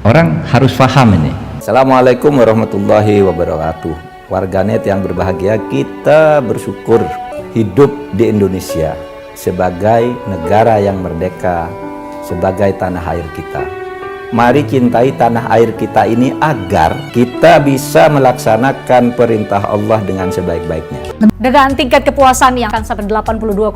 Orang harus paham ini. Assalamualaikum warahmatullahi wabarakatuh. Warganet yang berbahagia, kita bersyukur hidup di Indonesia sebagai negara yang merdeka, sebagai tanah air kita. Mari cintai tanah air kita ini agar kita bisa melaksanakan perintah Allah dengan sebaik-baiknya. Dengan tingkat kepuasan yang akan sampai 82,2%,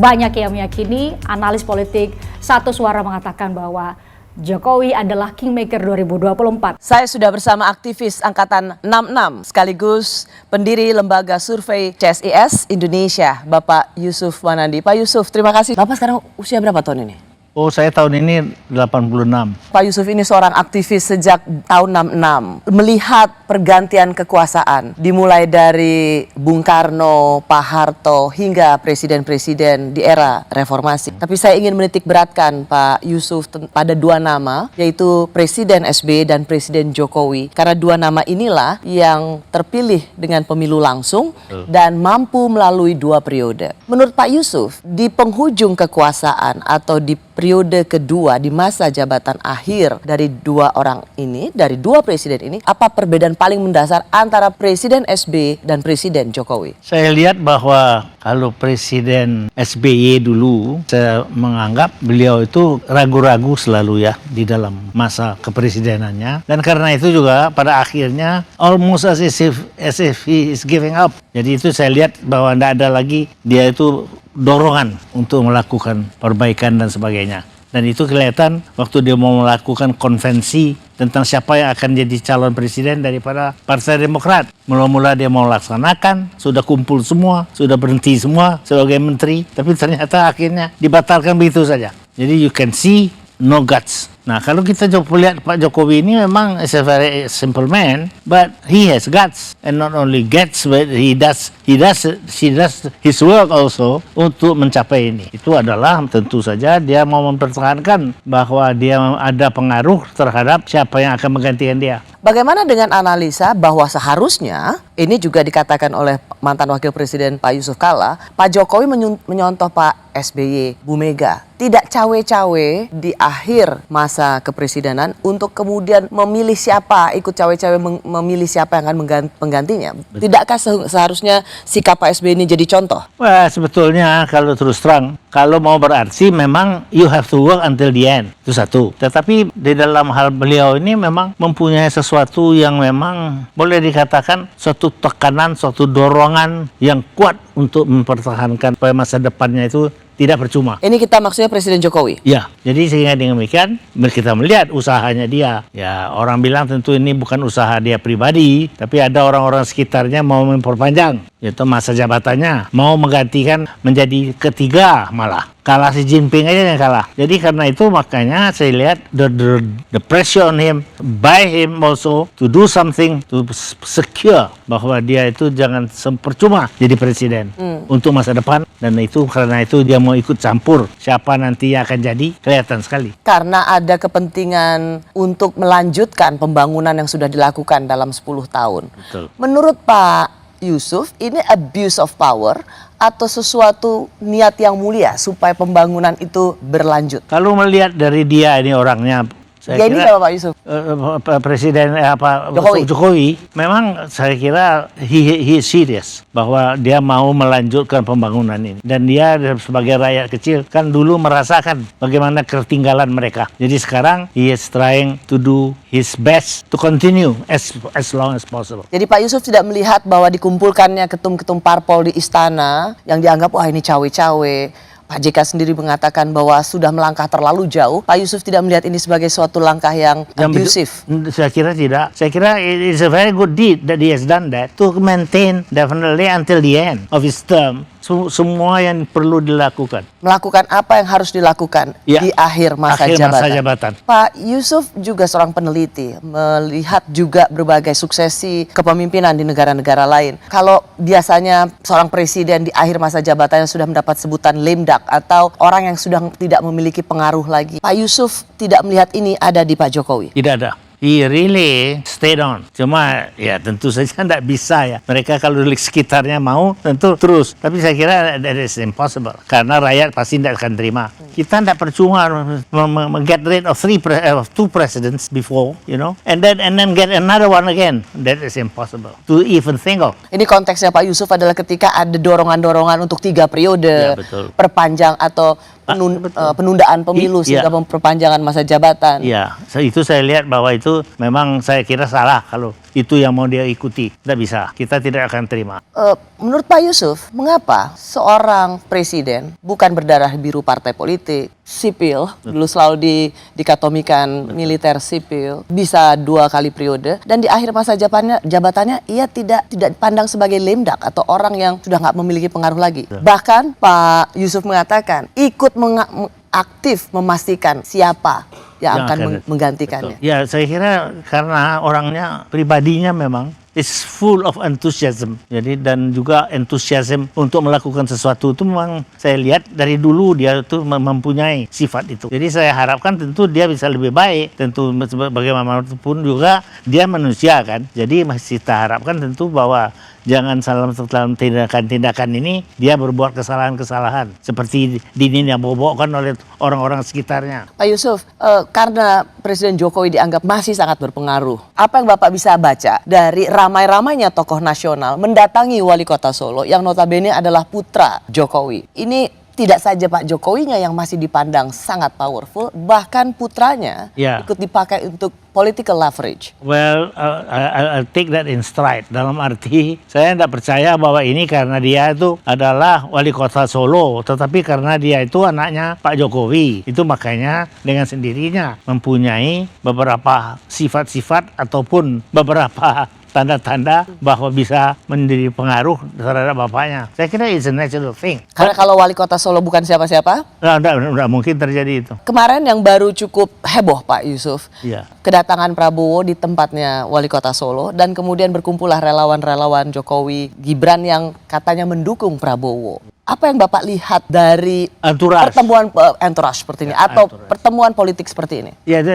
banyak yang meyakini, analis politik satu suara mengatakan bahwa Jokowi adalah Kingmaker 2024. Saya sudah bersama aktivis Angkatan 66 sekaligus pendiri lembaga survei CSIS Indonesia, Bapak Yusuf Wanandi. Pak Yusuf, terima kasih. Bapak sekarang usia berapa tahun ini? Oh, saya tahun ini 86. Pak Yusuf ini seorang aktivis sejak tahun 66. Melihat pergantian kekuasaan, dimulai dari Bung Karno, Pak Harto, hingga presiden-presiden di era reformasi. Tapi saya ingin menitik beratkan Pak Yusuf pada dua nama, yaitu Presiden SBY dan Presiden Jokowi. Karena dua nama inilah yang terpilih dengan pemilu langsung dan mampu melalui dua periode. Menurut Pak Yusuf, di penghujung kekuasaan atau di periode kedua di masa jabatan akhir dari dua orang ini, dari dua presiden ini, apa perbedaan paling mendasar antara Presiden SBY dan Presiden Jokowi? Saya lihat bahwa kalau Presiden SBY dulu, saya menganggap beliau itu ragu-ragu selalu ya di dalam masa kepresidenannya. Dan karena itu juga pada akhirnya almost as if he is giving up. Jadi itu saya lihat bahwa tidak ada lagi dia itu dorongan untuk melakukan perbaikan dan sebagainya. Dan itu kelihatan waktu dia mau melakukan konvensi tentang siapa yang akan jadi calon presiden daripada Partai Demokrat. Mula-mula dia mau laksanakan, sudah kumpul semua, sudah berhenti semua sebagai menteri, tapi ternyata akhirnya dibatalkan begitu saja. Jadi you can see no guts. Nah, kalau kita lihat Pak Jokowi ini memang is a very simple man, but he has guts, and not only guts, but he does his work also untuk mencapai ini. Itu adalah tentu saja dia mau mempertahankan bahwa dia ada pengaruh terhadap siapa yang akan menggantikan dia. Bagaimana dengan analisa bahwa seharusnya, ini juga dikatakan oleh mantan Wakil Presiden Pak Yusuf Kalla, Pak Jokowi menyontoh Pak SBY, Bu Mega, tidak cawe-cawe di akhir masa kepresidenan untuk kemudian memilih siapa, ikut cawe-cawe memilih siapa yang akan menggantinya. Tidakkah seharusnya sikap Pak SBY ini jadi contoh? Wah, sebetulnya kalau terus terang, kalau mau berarti memang you have to work until the end. Itu satu. Tetapi di dalam hal beliau ini memang mempunyai sesuatu yang memang boleh dikatakan suatu tekanan, suatu dorongan yang kuat untuk mempertahankan supaya masa depannya itu tidak percuma. Ini kita maksudnya Presiden Jokowi? Ya, jadi sehingga dengan demikian kita melihat usahanya dia. Ya, orang bilang tentu ini bukan usaha dia pribadi, tapi ada orang-orang sekitarnya mau memperpanjang, yaitu masa jabatannya, mau menggantikan menjadi ketiga malah. Kalah Xi Jinping aja yang kalah. Jadi karena itu makanya saya lihat the pressure on him, by him also to do something to secure bahwa dia itu jangan percuma jadi presiden untuk masa depan. Dan itu karena itu dia mau ikut campur siapa nanti yang akan jadi, kelihatan sekali. Karena ada kepentingan untuk melanjutkan pembangunan yang sudah dilakukan dalam 10 tahun. Betul. Menurut Pak Yusuf, ini abuse of power atau sesuatu niat yang mulia supaya pembangunan itu berlanjut? Kalau melihat dari dia ini orangnya, saya ini kira apa Pak Yusuf? Presiden Jokowi memang saya kira he is serious bahwa dia mau melanjutkan pembangunan ini, dan dia sebagai rakyat kecil kan dulu merasakan bagaimana ketertinggalan mereka. Jadi sekarang he is trying to do his best to continue as long as possible. Jadi Pak Yusuf tidak melihat bahwa dikumpulkannya ketum-ketum parpol di istana yang dianggap wah ini cawe-cawe. Pak JK sendiri mengatakan bahwa sudah melangkah terlalu jauh. Pak Yusuf tidak melihat ini sebagai suatu langkah yang abusif. Saya kira tidak. Saya kira it is a very good deed that he has done that to maintain definitely until the end of his term. Semua yang perlu dilakukan. Melakukan apa yang harus dilakukan di akhir masa jabatan. Pak Yusuf juga seorang peneliti, melihat juga berbagai suksesi kepemimpinan di negara-negara lain. Kalau biasanya seorang presiden di akhir masa jabatannya sudah mendapat sebutan lame duck atau orang yang sudah tidak memiliki pengaruh lagi. Pak Yusuf tidak melihat ini ada di Pak Jokowi? Tidak ada. he really stayed on. Cuma ya tentu saja tidak bisa ya. Mereka kalau di sekitarnya mau tentu terus. Tapi saya kira that is impossible. Karena rakyat pasti tidak akan terima. Kita tidak percuma get rid of two presidents before, and then get another one again. That is impossible to even think of. Ini konteksnya Pak Yusuf adalah ketika ada dorongan-dorongan untuk 3 periode, Ya, betul. perpanjang atau penundaan pemilu Iya. sehingga perpanjangan masa jabatan. Ya, itu saya lihat bahwa itu memang saya kira salah kalau itu yang mau dia ikuti. Tidak bisa, kita tidak akan terima. Menurut Pak Yusuf, mengapa seorang presiden bukan berdarah biru partai politik, sipil, dulu selalu dikatomikan militer sipil, bisa 2 kali periode, dan di akhir masa jabatannya ia tidak dipandang sebagai lemdak atau orang yang sudah nggak memiliki pengaruh lagi. Bahkan Pak Yusuf mengatakan ikut aktif memastikan siapa yang akan menggantikannya. Betul. Ya, saya kira karena orangnya, pribadinya memang is full of enthusiasm. Jadi dan juga enthusiasm untuk melakukan sesuatu itu memang saya lihat dari dulu dia itu mempunyai sifat itu. Jadi saya harapkan tentu dia bisa lebih baik. Tentu bagaimanapun juga dia manusia kan. Jadi masih kita harapkan tentu bahwa jangan dalam tindakan-tindakan ini dia berbuat kesalahan-kesalahan seperti yang dibawakan oleh orang-orang sekitarnya. Pak Yusuf, karena Presiden Jokowi dianggap masih sangat berpengaruh, apa yang Bapak bisa baca dari ramai-ramainya tokoh nasional mendatangi wali kota Solo yang notabene adalah putra Jokowi? Ini tidak saja Pak Jokowinya yang masih dipandang sangat powerful, bahkan putranya ikut dipakai untuk political leverage. Well, I'll take that in stride. Dalam arti saya tidak percaya bahwa ini karena dia itu adalah wali kota Solo, tetapi karena dia itu anaknya Pak Jokowi. Itu makanya dengan sendirinya mempunyai beberapa sifat-sifat ataupun beberapa tanda-tanda bahwa bisa menjadi pengaruh terhadap bapaknya. Saya kira it's a natural thing. Karena kalau wali kota Solo bukan siapa-siapa? Nggak mungkin terjadi itu. Kemarin yang baru cukup heboh Pak Yusuf, Iya. kedatangan Prabowo di tempatnya wali kota Solo dan kemudian berkumpullah relawan-relawan Jokowi, Gibran yang katanya mendukung Prabowo. Apa yang Bapak lihat dari pertemuan entourage seperti ini atau pertemuan politik seperti ini? Ya,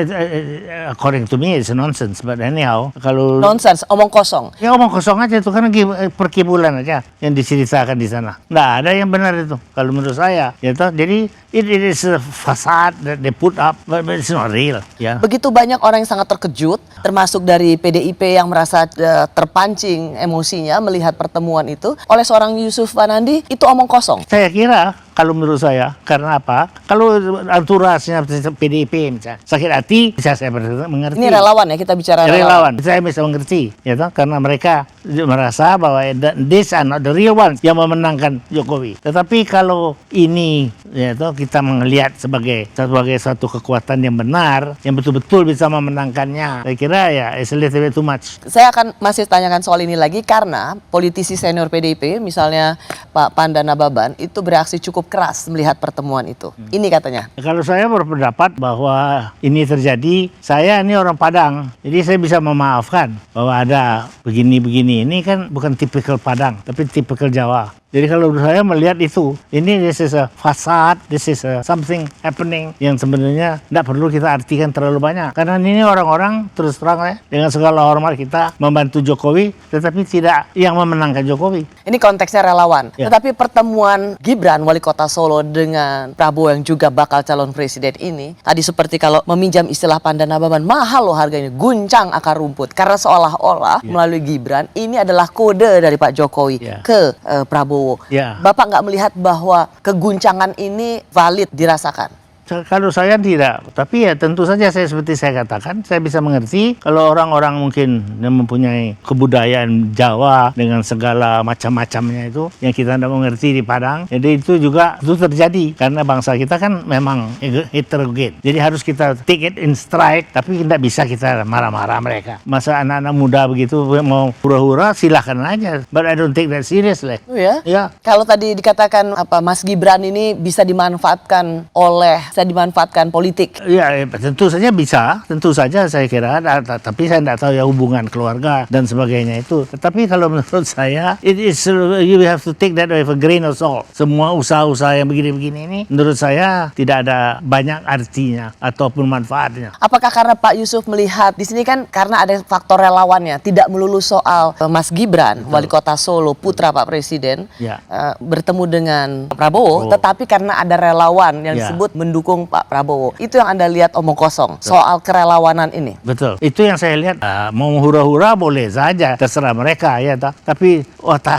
according to me it's nonsense. But anyhow, kalau nonsense, omong kosong. Ya omong kosong aja itu kan perkibulan aja yang diceritakan di sana. Nggak ada yang benar itu. Kalau menurut saya, ya toh. Jadi it is a facade that they put up, but it's not real. Ya. Begitu banyak orang yang sangat terkejut, termasuk dari PDIP yang merasa terpancing emosinya melihat pertemuan itu oleh seorang Yusuf Wanandi, itu omong kosong. Saya kira kalau menurut saya, karena apa? Kalau anturasnya PDIP misalnya sakit hati, bisa saya mengerti. Ini relawan ya, kita bicara relawan. Saya bisa mengerti, ya toh, karena mereka merasa bahwa these are not the real ones yang memenangkan Jokowi. Tetapi kalau ini, ya toh, kita melihat sebagai suatu kekuatan yang benar, yang betul-betul bisa memenangkannya, saya kira ya it's a little bit too much. Saya akan masih tanyakan soal ini lagi karena politisi senior PDIP, misalnya Pak Pandana Baban, itu bereaksi cukup keras melihat pertemuan itu. Ini katanya. Kalau saya berpendapat bahwa ini terjadi, saya ini orang Padang, jadi saya bisa memaafkan bahwa ada begini-begini. Ini kan bukan tipikal Padang, tapi tipikal Jawa. Jadi kalau saya melihat itu, ini this is a facade, this is something happening yang sebenarnya tidak perlu kita artikan terlalu banyak. Karena ini orang-orang terus terang ya, dengan segala hormat kita membantu Jokowi, tetapi tidak yang memenangkan Jokowi. Ini konteksnya relawan. Ya. Tetapi pertemuan Gibran wali kota Solo dengan Prabowo yang juga bakal calon presiden ini, tadi seperti kalau meminjam istilah Pandana Baban, mahal loh harganya, guncang akar rumput. Karena seolah-olah melalui Gibran ini adalah kode dari Pak Jokowi ke Prabowo. Ya. Bapak nggak melihat bahwa keguncangan ini valid dirasakan? Kalau saya tidak, tapi ya tentu saja saya seperti saya katakan, saya bisa mengerti kalau orang-orang mungkin yang mempunyai kebudayaan Jawa dengan segala macam-macamnya itu yang kita tidak mengerti di Padang. Jadi itu juga itu terjadi karena bangsa kita kan memang heterogen. Jadi harus kita take it in stride, tapi tidak bisa kita marah-marah mereka. Masa anak-anak muda begitu mau hura-hura silahkan aja, but I don't take that seriously. Oh ya? Ya. Kalau tadi dikatakan Mas Gibran ini bisa dimanfaatkan oleh bisa dimanfaatkan politik. Ya, tentu saja bisa, tentu saja saya kira, tapi saya tidak tahu ya hubungan keluarga dan sebagainya itu. Tetapi kalau menurut saya, it is you have to take that with a grain of salt. Semua usaha-usaha yang begini-begini ini, menurut saya tidak ada banyak artinya ataupun manfaatnya. Apakah karena Pak Yusuf melihat di sini kan karena ada faktor relawannya, tidak melulu soal Mas Gibran, wali kota Solo, putra Pak Presiden, Ya. bertemu dengan Prabowo, tetapi karena ada relawan yang Ya. disebut mendukung Pak Prabowo. Itu yang Anda lihat omong kosong soal kerelawanan ini. Betul. Itu yang saya lihat. Mau hura-hura boleh saja, terserah mereka ya. Tapi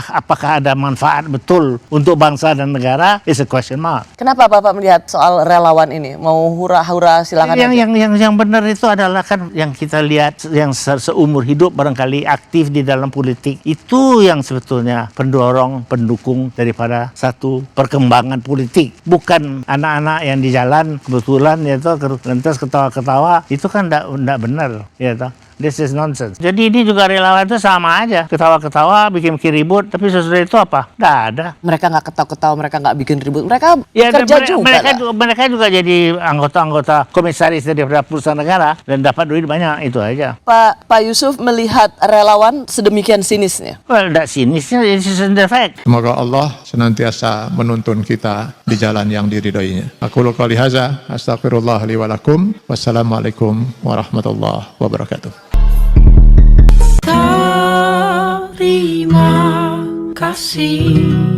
apakah ada manfaat betul untuk bangsa dan negara? Is a question mark. Kenapa Bapak melihat soal relawan ini? Mau hura-hura silakan aja. Yang benar itu adalah kan yang kita lihat yang seumur hidup barangkali aktif di dalam politik, itu yang sebetulnya pendorong, pendukung daripada satu perkembangan politik. Bukan anak-anak yang di jalan kebetulan ya toh lantas ketawa-ketawa, itu kan enggak benar ya toh. This is nonsense. Jadi ini juga relawan itu sama aja. Ketawa-ketawa, bikin ribut, tapi sesudah itu apa? Nggak ada. Mereka nggak ketawa-ketawa, mereka nggak bikin ribut. Mereka kerja juga. Mereka juga jadi anggota-anggota komisaris daripada perusahaan negara dan dapat duit banyak, itu aja. Pak Yusuf melihat relawan sedemikian sinisnya. Well, tidak sinisnya, it's just the fact. Semoga Allah senantiasa menuntun kita di jalan yang diridhoinya. Aku qouli hadza, astaghfirullah li wa lakum. Wassalamualaikum warahmatullahi wabarakatuh. Terima kasih.